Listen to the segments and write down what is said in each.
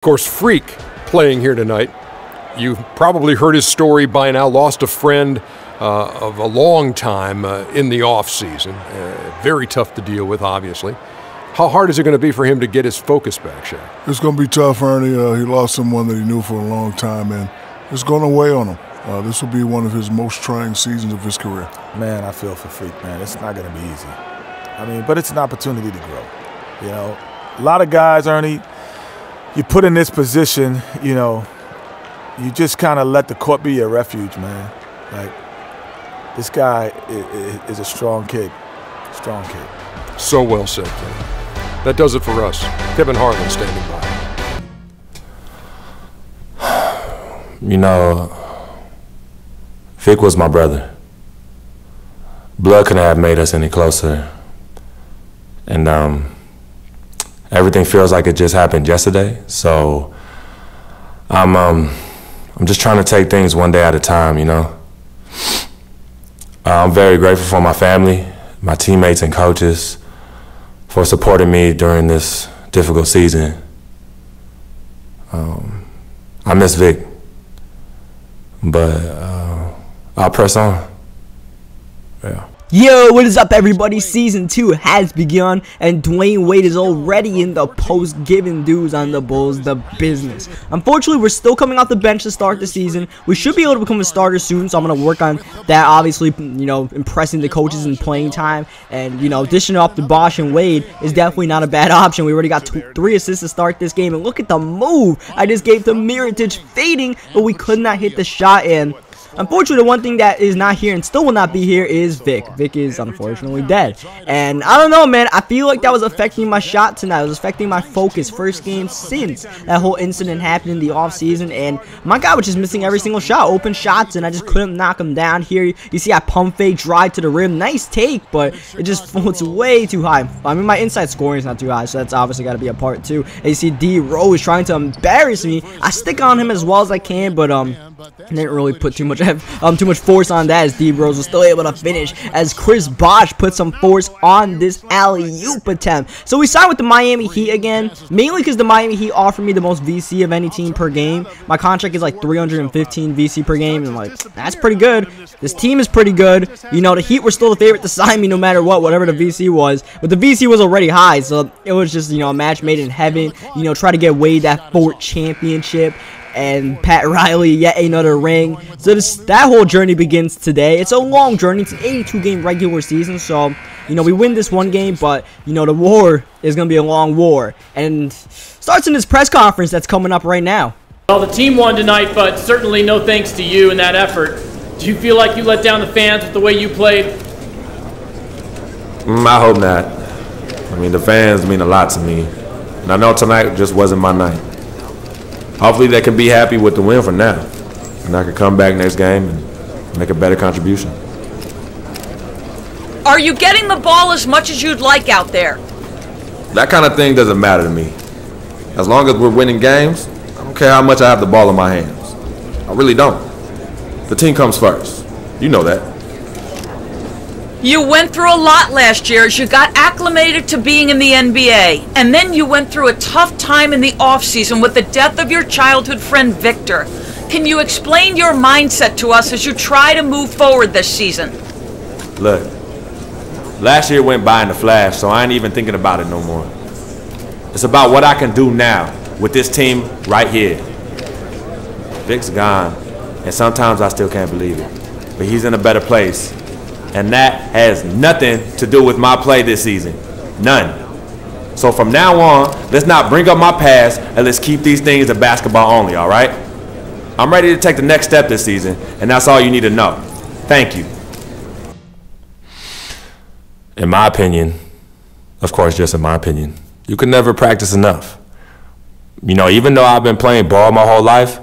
Of course, Freak playing here tonight. You've probably heard his story by now. Lost a friend of a long time in the off season. Very tough to deal with, obviously. How hard is it going to be for him to get his focus back, Shaq? It's going to be tough, Ernie. He lost someone that he knew for a long time, and it's going to weigh on him. This will be one of his most trying seasons of his career. Man, I feel for Freak, man. It's not going to be easy. I mean, but it's an opportunity to grow. You know, a lot of guys, Ernie, you put in this position, you know, you just kind of let the court be your refuge, man. Like, this guy is a strong kid. Strong kid. So well said, Kevin. That does it for us. Kevin Harlan standing by. You know, Vic was my brother. Blood couldn't have made us any closer. And everything feels like it just happened yesterday. So I'm just trying to take things one day at a time, you know. I'm very grateful for my family, my teammates and coaches for supporting me during this difficult season. I miss Vic, but I'll press on. Yeah. Yo, what is up, everybody? Season 2 has begun, and Dwayne Wade is already in the post giving dues on the Bulls, the business. Unfortunately, we're still coming off the bench to start the season. We should be able to become a starter soon, so I'm going to work on that, obviously, you know, impressing the coaches in playing time. And, you know, dishing off to Bosh and Wade is definitely not a bad option. We already got 3 assists to start this game, and look at the move I just gave to Mirotic, fading, but we could not hit the shot in. Unfortunately, the one thing that is not here and still will not be here is Vic. Vic is unfortunately dead. And I don't know, man. I feel like that was affecting my shot tonight. It was affecting my focus. First game since that whole incident happened in the offseason. And my guy was just missing every single shot. Open shots, and I just couldn't knock him down here. You see I pump fake, drive to the rim. Nice take, but it just floats way too high. I mean, my inside scoring is not too high, so that's obviously got to be a part too. And you see D Rose trying to embarrass me. I stick on him as well as I can, but didn't really put too much force on that, as D Rose was still able to finish as Chris Bosh put some force on this alley-oop attempt. So we signed with the Miami Heat again, mainly because the Miami Heat offered me the most VC of any team per game. My contract is like 315 VC per game, and I'm like, that's pretty good. This team is pretty good. You know, the Heat were still the favorite to sign me no matter what, whatever the VC was. But the VC was already high, so it was just, you know, a match made in heaven. You know, try to get Wade that 4th championship. And Pat Riley yet another ring. So that whole journey begins today. It's a long journey. It's an 82-game regular season. So, you know, we win this one game, but, you know, the war is going to be a long war. And starts in this press conference that's coming up right now. Well, the team won tonight, but certainly no thanks to you in that effort. Do you feel like you let down the fans with the way you played? I hope not. I mean, the fans mean a lot to me. And I know tonight just wasn't my night. Hopefully they can be happy with the win for now, and I can come back next game and make a better contribution. Are you getting the ball as much as you'd like out there? That kind of thing doesn't matter to me. As long as we're winning games, I don't care how much I have the ball in my hands. I really don't. The team comes first. You know that. You went through a lot last year as you got acclimated to being in the NBA. And then you went through a tough time in the offseason with the death of your childhood friend Victor. Can you explain your mindset to us as you try to move forward this season? Look, last year went by in a flash, so I ain't even thinking about it no more. It's about what I can do now with this team right here. Vic's gone, and sometimes I still can't believe it. But he's in a better place. And that has nothing to do with my play this season. None. So from now on, let's not bring up my past, and let's keep these things in basketball only, all right? I'm ready to take the next step this season, and that's all you need to know. Thank you. In my opinion, of course, just in my opinion, you can never practice enough. You know, even though I've been playing ball my whole life,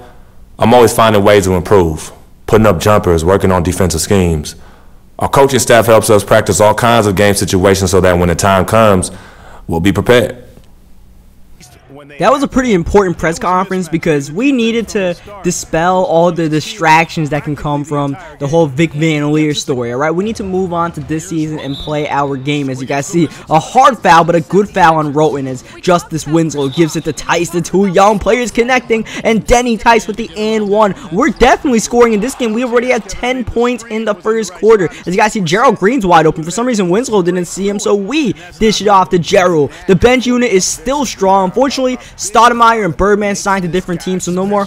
I'm always finding ways to improve, putting up jumpers, working on defensive schemes. Our coaching staff helps us practice all kinds of game situations so that when the time comes, we'll be prepared. When they That was a pretty important press conference because we needed to dispel all the distractions that can come from the whole Vic Van Leer story, alright? We need to move on to this season and play our game. As you guys see, a hard foul, but a good foul on Roten as Justice Winslow gives it to Tice, the two young players connecting, and Denny Tice with the and one. We're definitely scoring in this game. We already have 10 points in the first quarter. As you guys see, Gerald Green's wide open. For some reason, Winslow didn't see him, so we dish it off to Gerald. The bench unit is still strong. Unfortunately, Stoudemire and Birdman signed to different teams, so no more.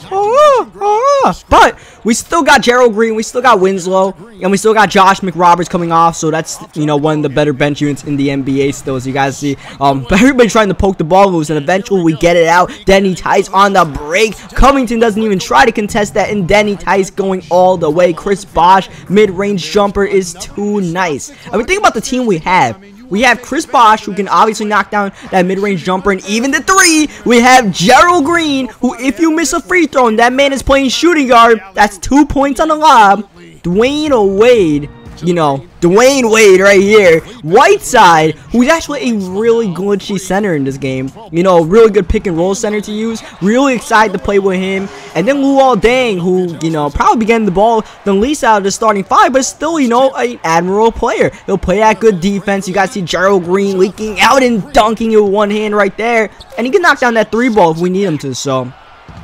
But we still got Gerald Green, we still got Winslow, and we still got Josh McRoberts coming off, so that's, you know, one of the better bench units in the NBA still, as you guys see. But everybody trying to poke the ball loose, and eventually we get it out. Denny Tice on the break. Covington doesn't even try to contest that, and Denny Tice going all the way. Chris Bosh, mid-range jumper is too nice. I mean, think about the team we have. We have Chris Bosh, who can obviously knock down that mid-range jumper, and even the three. We have Gerald Green, who, if you miss a free throw and that man is playing shooting guard, that's 2 points on the lob. Dwayne Wade, you know, Dwayne Wade right here. Whiteside, who's actually a really glitchy center in this game. You know, really good pick and roll center to use. Really excited to play with him. And then Luol Deng, who, you know, probably getting the ball the least out of the starting five, but still, you know, an admirable player. He'll play that good defense. You guys see Gerald Green leaking out and dunking it with one hand right there. And he can knock down that three ball if we need him to, so...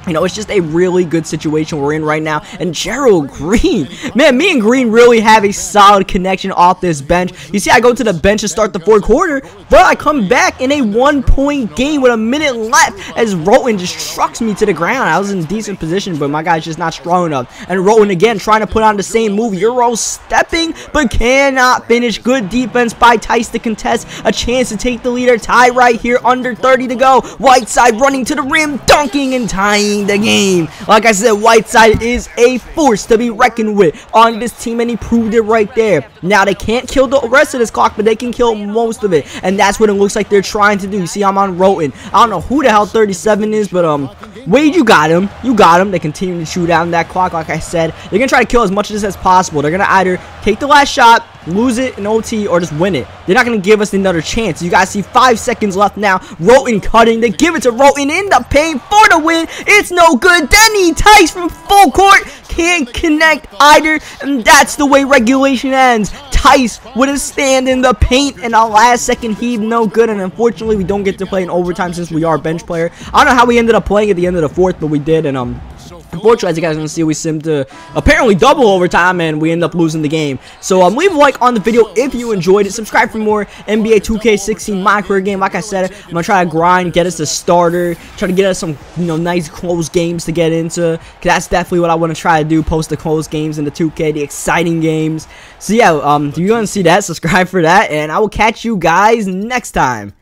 You know, it's just a really good situation we're in right now. And Gerald Green, man, me and Green really have a solid connection off this bench. You see, I go to the bench to start the fourth quarter, but I come back in a 1-point game with a minute left as Roten just trucks me to the ground. I was in decent position, but my guy's just not strong enough. And Roten again trying to put on the same move. Euro stepping, but cannot finish. Good defense by Tice to contest. A chance to take the leader. Tie right here, under 30 to go. Whiteside running to the rim, dunking and tying the game. Like I said, Whiteside is a force to be reckoned with on this team, and he proved it right there. Now, they can't kill the rest of this clock, but they can kill most of it, and that's what it looks like they're trying to do. You see, I'm on Roten. I don't know who the hell 37 is, but Wade, you got him. You got him. They continue to shoot down that clock. Like I said, they're gonna try to kill as much of this as possible. They're gonna either take the last shot, lose it in OT, or just win it. They're not going to give us another chance. You guys see 5 seconds left now. Roten cutting. They give it to Roten in the paint for the win. It's no good. Denny Tice from full court can't connect either, and that's the way regulation ends. Tice with a stand in the paint, and a last second heave, no good, and unfortunately we don't get to play in overtime since we are a bench player. I don't know how we ended up playing at the end of the fourth, but we did, and unfortunately, as you guys can see, we simmed to apparently double overtime, and we end up losing the game. So leave a like on the video if you enjoyed it. Subscribe for more NBA 2K16 My Career Game. Like I said, I'm gonna try to grind, get us a starter, try to get us some, you know, nice close games to get into, because that's definitely what I want to try to do, post the close games in the 2K, the exciting games. So yeah, if you want to see that, subscribe for that, and I will catch you guys next time.